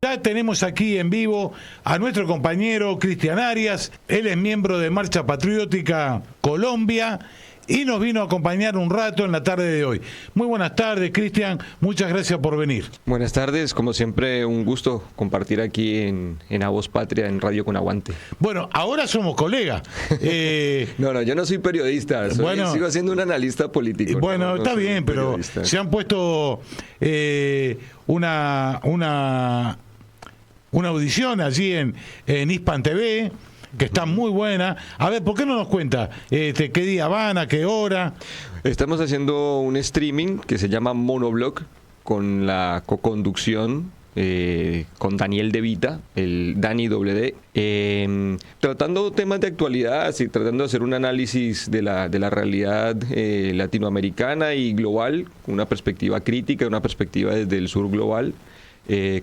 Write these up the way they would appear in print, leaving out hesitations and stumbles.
Ya tenemos aquí en vivo a nuestro compañero Cristian Arias. Él es miembro de Marcha Patriótica Colombia y nos vino a acompañar un rato en la tarde de hoy. Muy buenas tardes, Cristian. Muchas gracias por venir. Buenas tardes. Como siempre, un gusto compartir aquí en A Voz Patria, en Radio Con Aguante. Bueno, ahora somos colegas. No, yo no soy periodista. Sigo siendo un analista político. Bueno, no está bien, pero se han puesto una audición allí en Hispan TV, que está muy buena. A ver, ¿por qué no nos cuenta qué día van, a qué hora? Estamos haciendo un streaming que se llama Monoblog, con la coconducción con Daniel De Vita, el Dani WD, tratando temas de actualidad, y tratando de hacer un análisis de la realidad latinoamericana y global, con una perspectiva crítica, una perspectiva desde el sur global.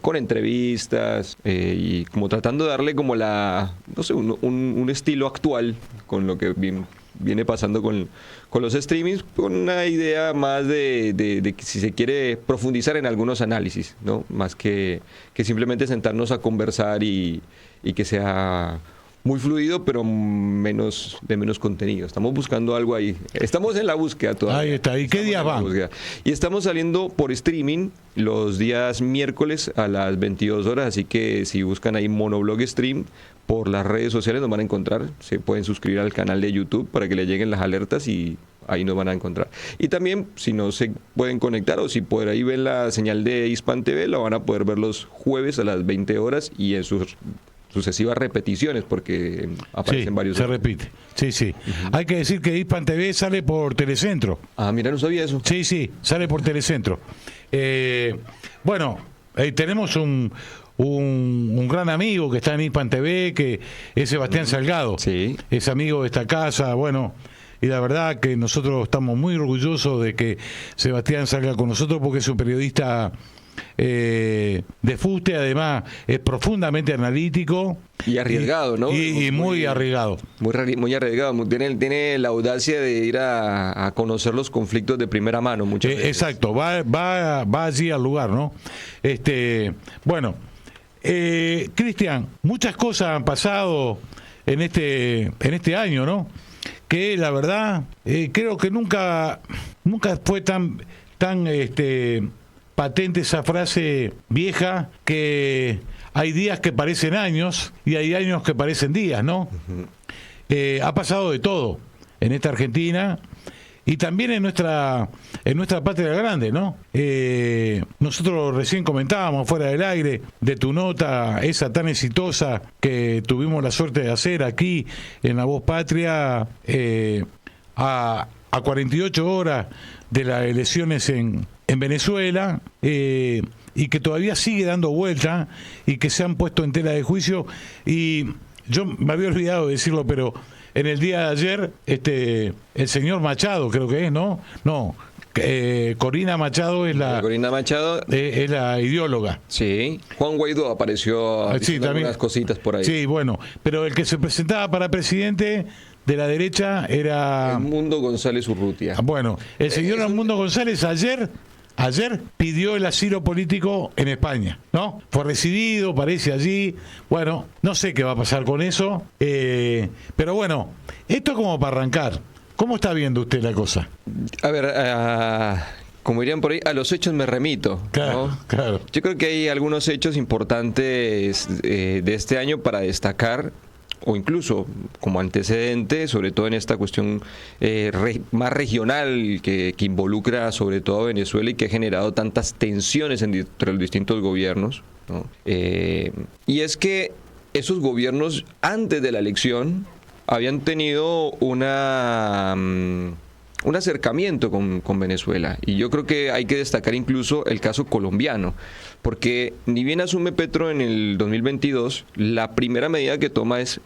Con entrevistas y como tratando de darle como un estilo actual con lo que viene pasando con los streamings, con una idea más de que si se quiere profundizar en algunos análisis, ¿no? Más que simplemente sentarnos a conversar y que sea muy fluido, pero de menos contenido. Estamos buscando algo ahí. Estamos en la búsqueda todavía. Ahí está. ¿Y qué días van? Y estamos saliendo por streaming los días miércoles a las 22 horas, así que si buscan ahí Monoblog Stream por las redes sociales nos van a encontrar. Se pueden suscribir al canal de YouTube para que les lleguen las alertas y ahí nos van a encontrar. Y también, si no se pueden conectar o si por ahí ven la señal de Hispan TV, la van a poder ver los jueves a las 20 horas y en sus sucesivas repeticiones, porque aparecen varios. Se repite. Sí. Uh-huh. Hay que decir que Hispan TV sale por Telecentro. Ah, mira, no sabía eso. Sí, sale por Telecentro. Tenemos un gran amigo que está en Hispan TV, que es Sebastián Salgado. Sí. Es amigo de esta casa, y la verdad que nosotros estamos muy orgullosos de que Sebastián salga con nosotros, porque es un periodista de fuste, además es profundamente analítico y arriesgado, ¿no? Y muy arriesgado. Muy arriesgado. Tiene la audacia de ir a conocer los conflictos de primera mano muchas veces. Exacto, va allí al lugar, ¿no? Cristian, muchas cosas han pasado en este año, ¿no? Que la verdad creo que nunca fue tan patente esa frase vieja, que hay días que parecen años y hay años que parecen días, ¿no? Uh-huh. Ha pasado de todo en esta Argentina y también en nuestra patria grande, ¿no? Nosotros recién comentábamos fuera del aire de tu nota, esa tan exitosa que tuvimos la suerte de hacer aquí en La Voz Patria, a 48 horas de las elecciones en Venezuela, y que todavía sigue dando vuelta y que se han puesto en tela de juicio. Y yo me había olvidado de decirlo, pero en el día de ayer el señor Machado, creo que es, ¿no? Corina Machado es la ideóloga. Sí, Juan Guaidó apareció diciendo algunas cositas por ahí. Sí, pero el que se presentaba para presidente de la derecha era Edmundo González Urrutia. Bueno, el señor Edmundo González ayer pidió el asilo político en España, ¿no? Fue recibido, parece, allí. Bueno, no sé qué va a pasar con eso, pero bueno, esto es como para arrancar. ¿Cómo está viendo usted la cosa? A ver, como dirían por ahí, a los hechos me remito. Claro, ¿no? Claro. Yo creo que hay algunos hechos importantes de este año para destacar, o incluso como antecedente, sobre todo en esta cuestión más regional que involucra sobre todo a Venezuela y que ha generado tantas tensiones entre los distintos gobiernos, ¿no? Y es que esos gobiernos antes de la elección habían tenido un acercamiento con Venezuela, y yo creo que hay que destacar incluso el caso colombiano, porque ni bien asume Petro en el 2022, la primera medida que toma es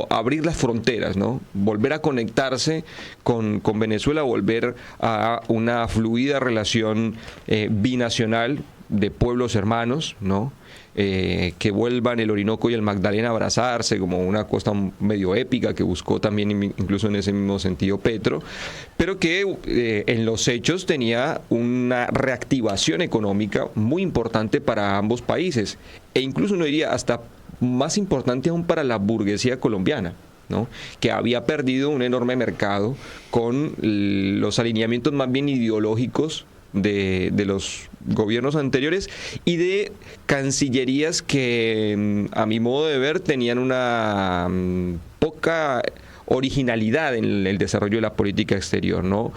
abrir las fronteras, ¿no? Volver a conectarse con Venezuela, volver a una fluida relación binacional, de pueblos hermanos, ¿no? Que vuelvan el Orinoco y el Magdalena a abrazarse, como una cosa medio épica que buscó también incluso en ese mismo sentido Petro, pero que en los hechos tenía una reactivación económica muy importante para ambos países, e incluso uno diría hasta más importante aún para la burguesía colombiana, ¿no? Que había perdido un enorme mercado con los alineamientos más bien ideológicos de los gobiernos anteriores y de cancillerías que, a mi modo de ver, tenían una poca originalidad en el desarrollo de la política exterior, ¿no?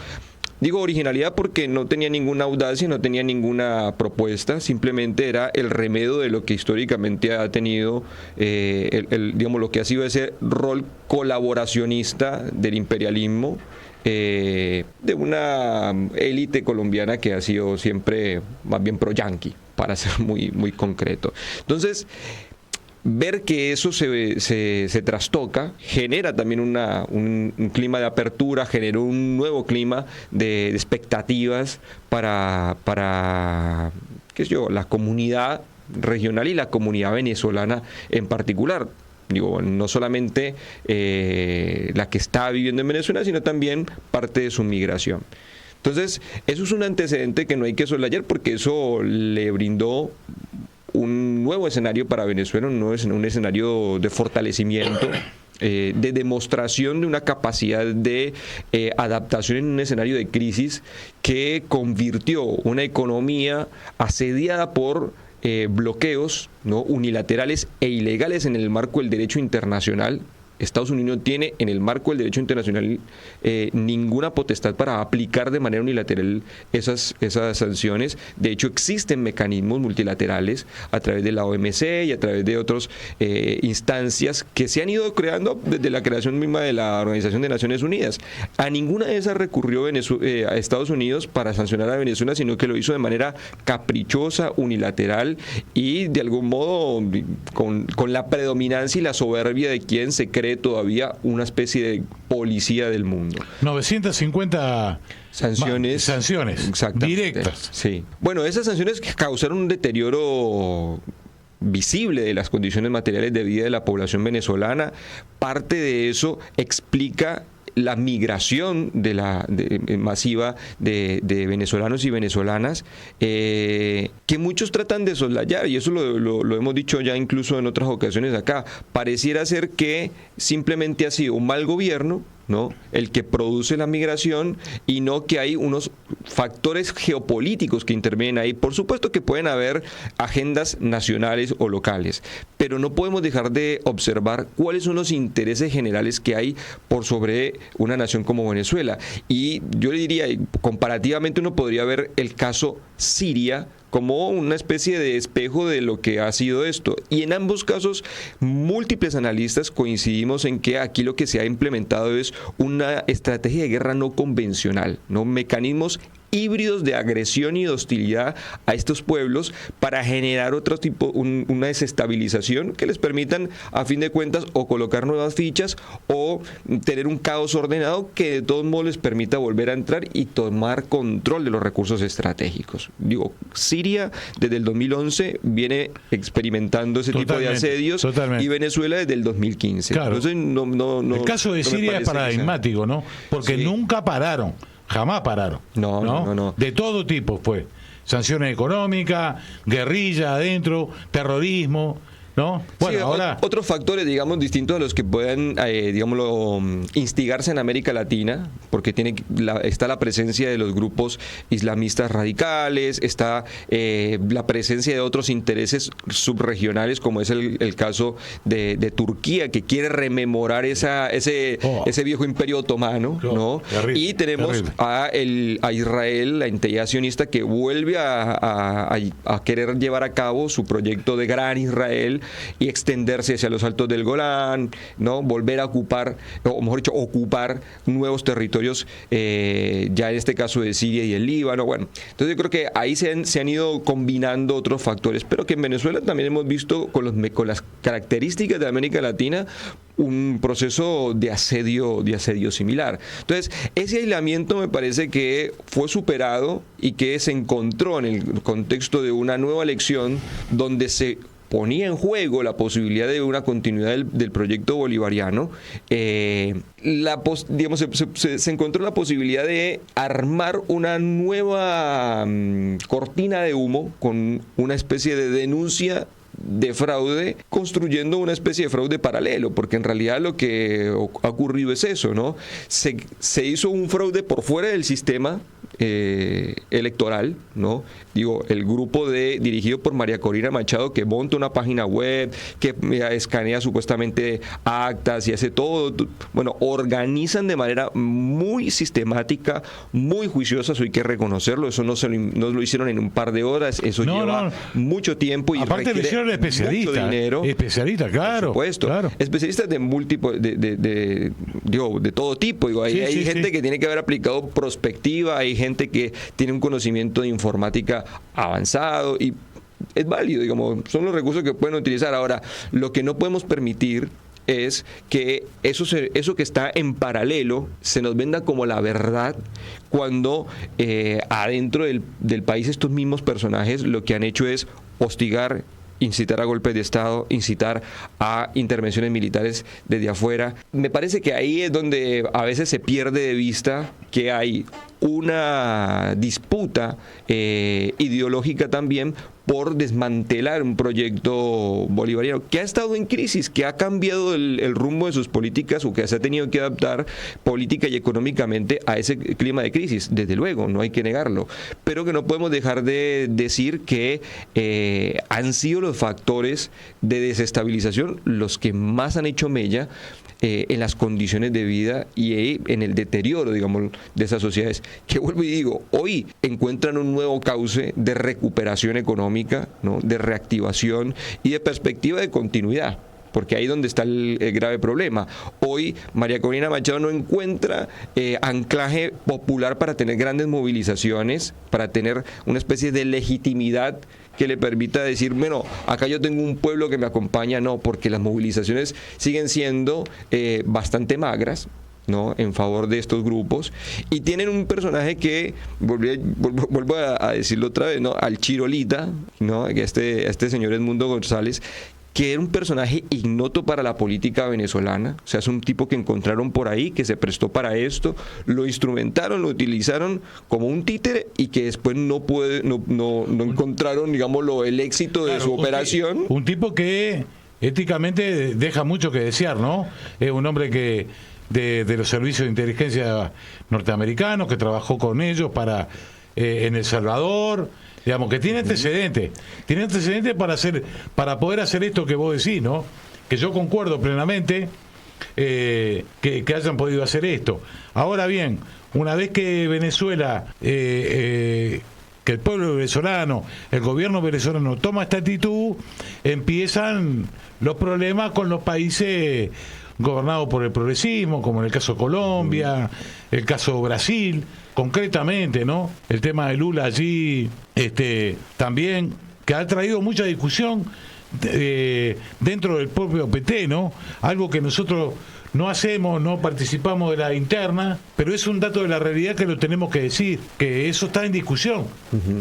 Digo originalidad porque no tenía ninguna audacia, no tenía ninguna propuesta, simplemente era el remedio de lo que históricamente ha tenido, digamos, lo que ha sido ese rol colaboracionista del imperialismo, de una élite colombiana que ha sido siempre más bien pro-yanqui, para ser muy, muy concreto. Entonces, ver que eso se trastoca genera también un clima de apertura, generó un nuevo clima de expectativas para qué sé yo, la comunidad regional y la comunidad venezolana en particular. Digo, no solamente la que está viviendo en Venezuela, sino también parte de su migración. Entonces, eso es un antecedente que no hay que soslayar porque eso le brindó un nuevo escenario para Venezuela, un escenario de fortalecimiento, de demostración de una capacidad de adaptación en un escenario de crisis que convirtió una economía asediada por bloqueos, ¿no?, unilaterales e ilegales en el marco del derecho internacional. Estados Unidos no tiene en el marco del derecho internacional ninguna potestad para aplicar de manera unilateral esas sanciones. De hecho, existen mecanismos multilaterales a través de la OMC y a través de otras instancias que se han ido creando desde la creación misma de la Organización de Naciones Unidas. A ninguna de esas recurrió a Estados Unidos para sancionar a Venezuela, sino que lo hizo de manera caprichosa, unilateral y de algún modo con la predominancia y la soberbia de quien se cree todavía una especie de policía del mundo. 950 sanciones directas. Sí. Bueno, esas sanciones causaron un deterioro visible de las condiciones materiales de vida de la población venezolana. Parte de eso explica la migración masiva de venezolanos y venezolanas, que muchos tratan de soslayar, y eso lo hemos dicho ya incluso en otras ocasiones acá. Pareciera ser que simplemente ha sido un mal gobierno, ¿no?, el que produce la migración, y no que hay unos factores geopolíticos que intervienen ahí. Por supuesto que pueden haber agendas nacionales o locales, pero no podemos dejar de observar cuáles son los intereses generales que hay por sobre una nación como Venezuela. Y yo le diría, comparativamente uno podría ver el caso Siria como una especie de espejo de lo que ha sido esto. Y en ambos casos, múltiples analistas coincidimos en que aquí lo que se ha implementado es una estrategia de guerra no convencional, ¿no?, mecanismos híbridos de agresión y de hostilidad a estos pueblos para generar otro tipo, una desestabilización que les permitan, a fin de cuentas, o colocar nuevas fichas o tener un caos ordenado que de todos modos les permita volver a entrar y tomar control de los recursos estratégicos. Digo, Siria desde el 2011 viene experimentando ese tipo de asedios, y Venezuela desde el 2015. Claro. Entonces, el caso de Siria es paradigmático, ¿no? Porque nunca pararon. Jamás pararon. No. De todo tipo fue. Sanciones económicas, guerrilla adentro, terrorismo, ¿no? Bueno, sí, ahora otros factores, digamos, distintos a los que puedan, digámoslo, instigarse en América Latina, porque está la presencia de los grupos islamistas radicales, está la presencia de otros intereses subregionales, como es el caso de Turquía, que quiere rememorar ese viejo imperio otomano, ¿no? Terrible, y tenemos a Israel, la entidad sionista, que vuelve a querer llevar a cabo su proyecto de Gran Israel, y extenderse hacia los altos del Golán, ¿no? Volver a ocupar, o mejor dicho, ocupar nuevos territorios, ya en este caso de Siria y el Líbano. Bueno, entonces yo creo que ahí se han ido combinando otros factores, pero que en Venezuela también hemos visto con las características de América Latina un proceso de asedio similar. Entonces, ese aislamiento me parece que fue superado y que se encontró en el contexto de una nueva elección donde se ponía en juego la posibilidad de una continuidad del proyecto bolivariano. Digamos, se encontró la posibilidad de armar una nueva cortina de humo con una especie de denuncia de fraude, construyendo una especie de fraude paralelo, porque en realidad lo que ha ocurrido es eso, ¿no? Se hizo un fraude por fuera del sistema electoral, ¿no? Digo, el grupo dirigido por María Corina Machado, que monta una página web, que escanea supuestamente actas y hace todo, bueno, organizan de manera muy sistemática, muy juiciosa, eso hay que reconocerlo, eso no lo hicieron en un par de horas, eso lleva mucho tiempo y aparte requiere lo hicieron especialistas, mucho dinero. Especialistas, claro. Por supuesto. Claro. Especialistas de múltiples, de todo tipo. Digo, hay gente que tiene que haber aplicado prospectiva, hay gente que tiene un conocimiento de informática avanzado y es válido, digamos, son los recursos que pueden utilizar. Ahora, lo que no podemos permitir es que eso que está en paralelo se nos venda como la verdad cuando adentro del país estos mismos personajes lo que han hecho es hostigar, incitar a golpes de Estado, incitar a intervenciones militares desde afuera. Me parece que ahí es donde a veces se pierde de vista que hay una disputa ideológica también por desmantelar un proyecto bolivariano que ha estado en crisis, que ha cambiado el rumbo de sus políticas o que se ha tenido que adaptar política y económicamente a ese clima de crisis, desde luego, no hay que negarlo, pero que no podemos dejar de decir que han sido los factores de desestabilización los que más han hecho mella en las condiciones de vida y en el deterioro, digamos, de esas sociedades, que vuelvo y digo, hoy encuentran un nuevo cauce de recuperación económica, ¿no? De reactivación y de perspectiva de continuidad, porque ahí es donde está el grave problema. Hoy María Corina Machado no encuentra anclaje popular para tener grandes movilizaciones, para tener una especie de legitimidad que le permita decir, bueno, acá yo tengo un pueblo que me acompaña. No, porque las movilizaciones siguen siendo bastante magras, ¿no? En favor de estos grupos, y tienen un personaje que vuelvo a decirlo otra vez, ¿no? Al Chirolita, ¿no? Este señor Edmundo González, que era un personaje ignoto para la política venezolana, o sea, es un tipo que encontraron por ahí, que se prestó para esto, lo instrumentaron, lo utilizaron como un títere y que después no encontraron, digámoslo, el éxito de su operación. Un tipo que éticamente deja mucho que desear, ¿no? Es un hombre que de los servicios de inteligencia norteamericanos, que trabajó con ellos en El Salvador, digamos, que tiene antecedentes para poder hacer esto que vos decís, ¿no? Que yo concuerdo plenamente que hayan podido hacer esto. Ahora bien, una vez que Venezuela, que el pueblo venezolano, el gobierno venezolano toma esta actitud, empiezan los problemas con los países gobernados por el progresismo, como en el caso de Colombia, el caso de Brasil, concretamente, ¿no? El tema de Lula allí, también, que ha traído mucha discusión dentro del propio PT, ¿no? Algo que nosotros no hacemos, no participamos de la interna, pero es un dato de la realidad que lo tenemos que decir, que eso está en discusión,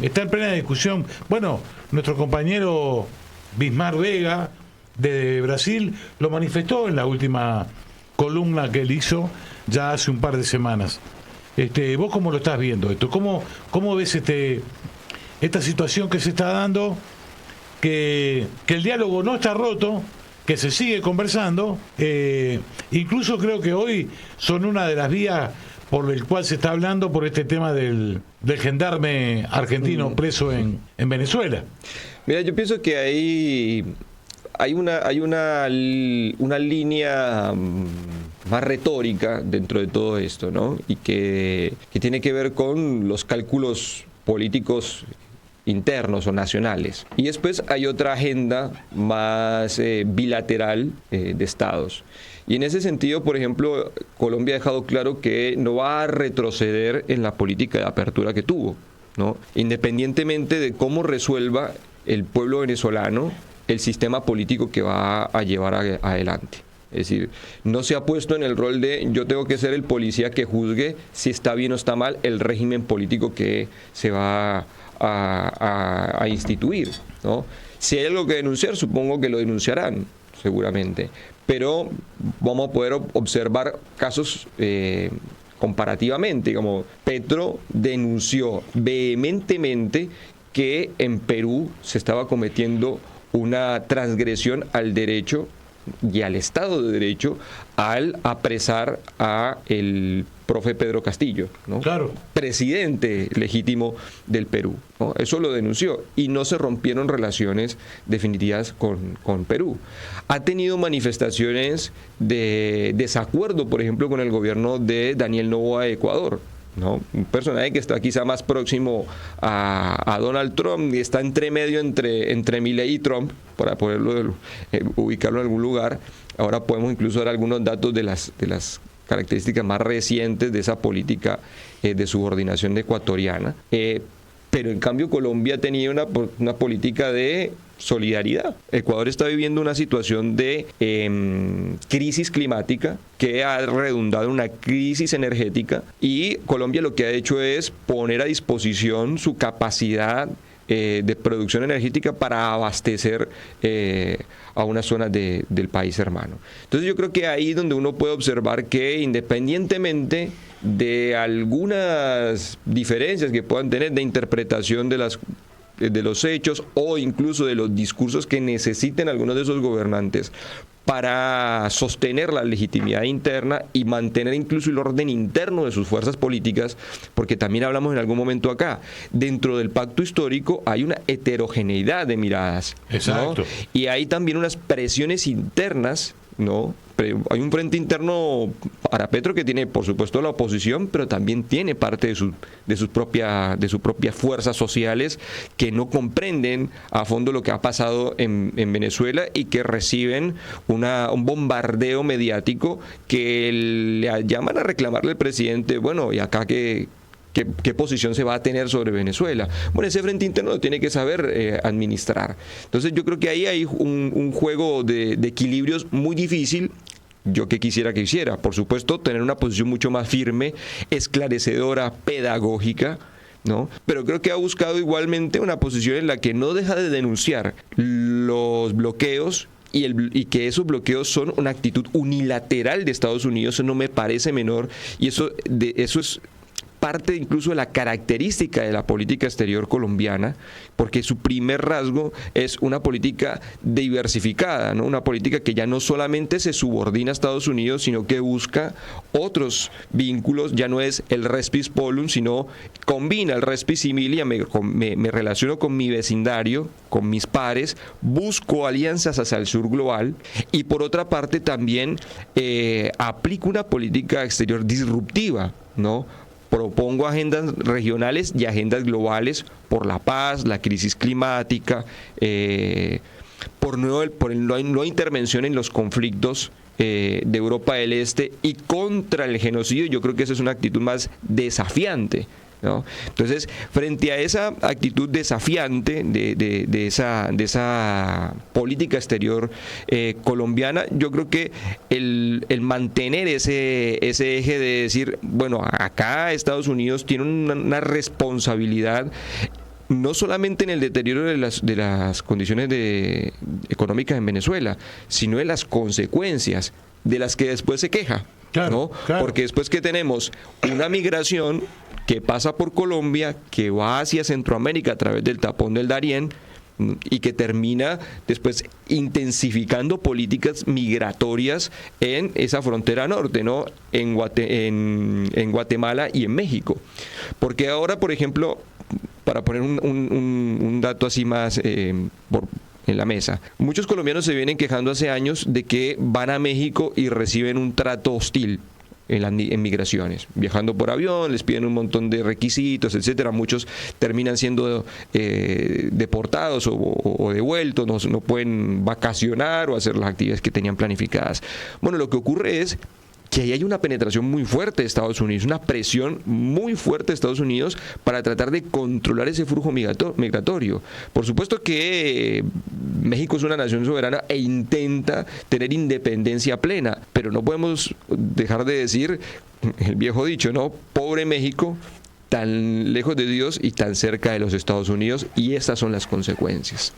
está en plena discusión. Bueno, nuestro compañero Bismar Vega, de Brasil, lo manifestó en la última columna que él hizo ya hace un par de semanas. ¿Vos cómo lo estás viendo esto? ¿Cómo ves esta situación que se está dando? Que el diálogo no está roto, que se sigue conversando, incluso creo que hoy son una de las vías por el cual se está hablando por este tema del gendarme argentino preso en Venezuela. Mira, yo pienso que hay una línea más retórica dentro de todo esto, ¿no? Y que tiene que ver con los cálculos políticos internos o nacionales. Y después hay otra agenda más bilateral de estados. Y en ese sentido, por ejemplo, Colombia ha dejado claro que no va a retroceder en la política de apertura que tuvo, ¿no? Independientemente de cómo resuelva el pueblo venezolano el sistema político que va a llevar adelante. Es decir, no se ha puesto en el rol de yo tengo que ser el policía que juzgue si está bien o está mal el régimen político que se va a instituir, ¿no? Si hay algo que denunciar, supongo que lo denunciarán, seguramente. Pero vamos a poder observar casos comparativamente. Como Petro denunció vehementemente que en Perú se estaba cometiendo una transgresión al derecho y al Estado de Derecho al apresar a el profe Pedro Castillo, ¿no? Claro. Presidente legítimo del Perú, ¿no? Eso lo denunció y no se rompieron relaciones definitivas con Perú. Ha tenido manifestaciones de desacuerdo, por ejemplo, con el gobierno de Daniel Noboa de Ecuador, ¿no? Un personaje que está quizá más próximo a Donald Trump y está entre medio entre Milei y Trump, para poderlo ubicarlo en algún lugar. Ahora podemos incluso dar algunos datos de las características más recientes de esa política de subordinación ecuatoriana. Pero en cambio Colombia tenía una política de solidaridad. Ecuador está viviendo una situación de crisis climática que ha redundado en una crisis energética, y Colombia lo que ha hecho es poner a disposición su capacidad de producción energética para abastecer a unas zonas del país hermano. Entonces yo creo que ahí es donde uno puede observar que independientemente de algunas diferencias que puedan tener de interpretación de los hechos o incluso de los discursos que necesiten algunos de esos gobernantes para sostener la legitimidad interna y mantener incluso el orden interno de sus fuerzas políticas, porque también hablamos en algún momento acá, dentro del pacto histórico hay una heterogeneidad de miradas, exacto, ¿no? Y hay también unas presiones internas, ¿no? Hay un frente interno para Petro que tiene, por supuesto, la oposición, pero también tiene parte de sus propias fuerzas sociales que no comprenden a fondo lo que ha pasado en Venezuela y que reciben un bombardeo mediático que le llaman a reclamarle al presidente, bueno, ¿y acá qué posición se va a tener sobre Venezuela? Bueno, ese frente interno lo tiene que saber administrar. Entonces yo creo que ahí hay un juego de equilibrios muy difícil. Yo que quisiera que hiciera, por supuesto, tener una posición mucho más firme, esclarecedora, pedagógica, ¿no? Pero creo que ha buscado igualmente una posición en la que no deja de denunciar los bloqueos y que esos bloqueos son una actitud unilateral de Estados Unidos. Eso no me parece menor, y eso es parte incluso de la característica de la política exterior colombiana, porque su primer rasgo es una política diversificada, ¿no? Una política que ya no solamente se subordina a Estados Unidos, sino que busca otros vínculos. Ya no es el respis polum, sino combina el respis similia. Me relaciono con mi vecindario, con mis pares, busco alianzas hacia el sur global, y por otra parte también aplico una política exterior disruptiva, ¿no? Propongo agendas regionales y agendas globales por la paz, la crisis climática, por no intervención en los conflictos de Europa del Este y contra el genocidio. Yo creo que esa es una actitud más desafiante, ¿no? Entonces, frente a esa actitud desafiante de esa política exterior colombiana, yo creo que el mantener ese eje de decir, bueno, acá Estados Unidos tiene una responsabilidad no solamente en el deterioro de las condiciones económicas en Venezuela, sino de las consecuencias de las que después se queja, claro, ¿no? Claro. Porque después que tenemos una migración que pasa por Colombia, que va hacia Centroamérica a través del tapón del Darién, y que termina después intensificando políticas migratorias en esa frontera norte, ¿no? En Guatemala y en México. Porque ahora, por ejemplo, para poner un dato así más en la mesa, muchos colombianos se vienen quejando hace años de que van a México y reciben un trato hostil. en migraciones. Viajando por avión, les piden un montón de requisitos, etcétera. Muchos terminan siendo deportados o devueltos, no pueden vacacionar o hacer las actividades que tenían planificadas. Bueno, lo que ocurre es que ahí hay una penetración muy fuerte de Estados Unidos, una presión muy fuerte de Estados Unidos para tratar de controlar ese flujo migratorio. Por supuesto que México es una nación soberana e intenta tener independencia plena, pero no podemos dejar de decir el viejo dicho, ¿no? Pobre México, tan lejos de Dios y tan cerca de los Estados Unidos, y estas son las consecuencias.